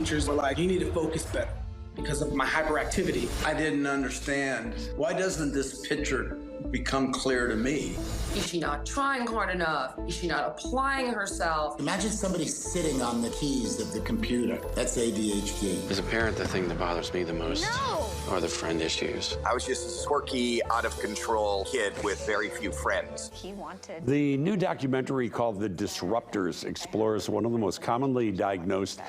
Teachers were like, you need to focus better because of my hyperactivity. I didn't understand. Why doesn't this picture become clear to me? Is she not trying hard enough? Is she not applying herself? Imagine somebody sitting on the keys of the computer. That's ADHD. As a parent, the thing that bothers me the most are the friend issues. I was just a quirky, out-of-control kid with very few friends. He wanted. The new documentary called The Disruptors explores one of the most commonly diagnosed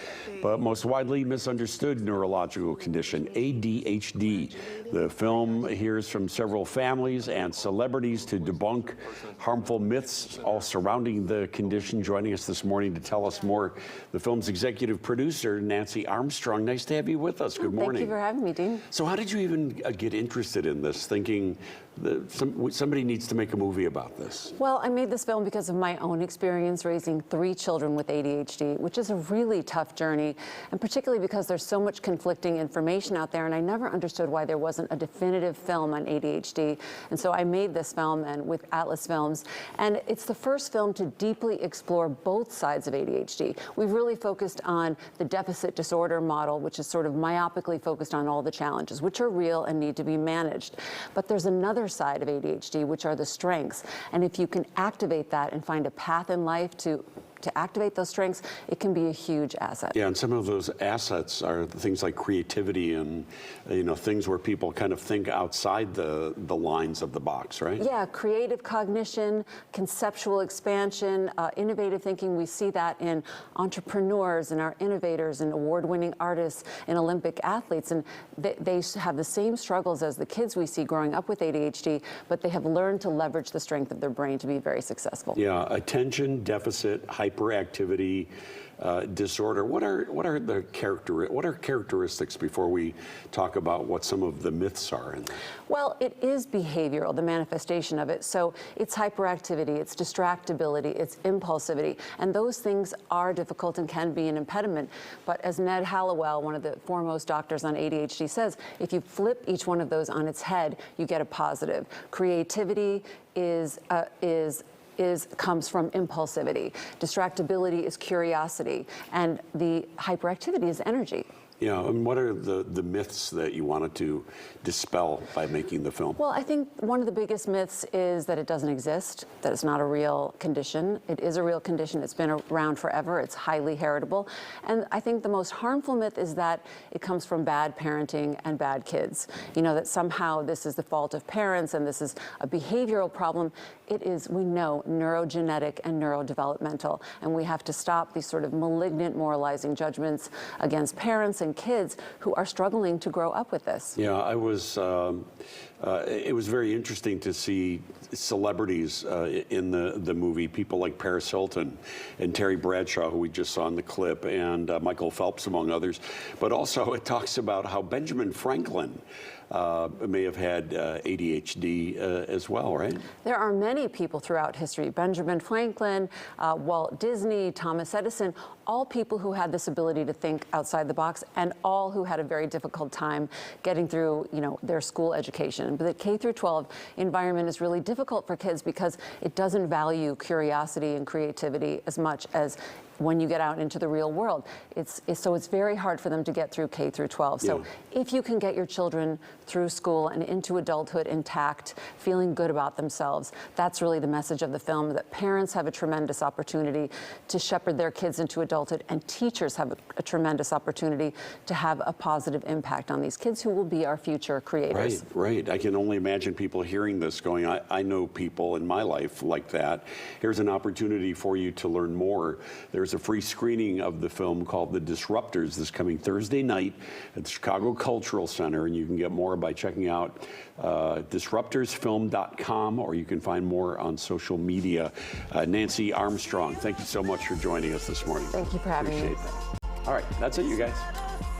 but most widely misunderstood neurological condition, ADHD. The film hears from several families and celebrities to debunk harmful myths all surrounding the condition. Joining us this morning to tell us more, the film's executive producer, Nancy Armstrong. Nice to have you with us. Good morning. Thank you for having me, Dean. So how did you even get interested in this, thinking that somebody needs to make a movie about this? Well, I made this film because of my own experience raising 3 children with ADHD, which is a really tough journey, and particularly because there's so much conflicting information out there, and I never understood why there wasn't a definitive film on ADHD. And so I made this film and with Atlas Films, and it's the first film to deeply explore both sides of ADHD. We've really focused on the deficit disorder model, which is sort of myopically focused on all the challenges, which are real and need to be managed. But there's another side of ADHD, which are the strengths. And if you can activate that and find a path in life to activate those strengths, it can be a huge asset. Yeah, and some of those assets are things like creativity and, things where people kind of think outside the lines of the box, right? Yeah, creative cognition, conceptual expansion, innovative thinking. We see that in entrepreneurs and our innovators and award-winning artists and Olympic athletes. And they have the same struggles as the kids we see growing up with ADHD, but they have learned to leverage the strength of their brain to be very successful. Yeah, attention deficit, hyperactivity disorder. What are characteristics before we talk about what some of the myths are? Well, it is behavioral, the manifestation of it. So it's hyperactivity, it's distractibility, it's impulsivity, and those things are difficult and can be an impediment. But as Ned Hallowell, one of the foremost doctors on ADHD, says, if you flip each one of those on its head, you get a positive. Creativity comes from impulsivity. Distractibility is curiosity, and the hyperactivity is energy. Yeah, and what are the myths that you wanted to dispel by making the film? Well, I think one of the biggest myths is that it doesn't exist, that it's not a real condition. It is a real condition. It's been around forever. It's highly heritable. And I think the most harmful myth is that it comes from bad parenting and bad kids. That somehow this is the fault of parents and this is a behavioral problem. It is, we know, neurogenetic and neurodevelopmental. And we have to stop these sort of malignant moralizing judgments against parents and kids who are struggling to grow up with this. Yeah, it was very interesting to see celebrities in the movie, people like Paris Hilton and Terry Bradshaw, who we just saw in the clip, and Michael Phelps, among others. But also it talks about how Benjamin Franklin may have had ADHD as well, right? There are many people throughout history, Benjamin Franklin, Walt Disney, Thomas Edison, all people who had this ability to think outside the box, and all who had a very difficult time getting through, their school education. But the K through 12 environment is really difficult for kids because it doesn't value curiosity and creativity as much as when you get out into the real world. So it's very hard for them to get through K through 12. So if you can get your children through school and into adulthood intact, feeling good about themselves, that's really the message of the film, that parents have a tremendous opportunity to shepherd their kids into adulthood, and teachers have a tremendous opportunity to have a positive impact on these kids who will be our future creators. Right. I can only imagine people hearing this going, I know people in my life like that. Here's an opportunity for you to learn more. There's a free screening of the film called The Disruptors this coming Thursday night at the Chicago Cultural Center, and you can get more by checking out disruptorsfilm.com, or you can find more on social media. Nancy Armstrong, thank you so much for joining us this morning. Thank you for having me. All right, that's it, you guys.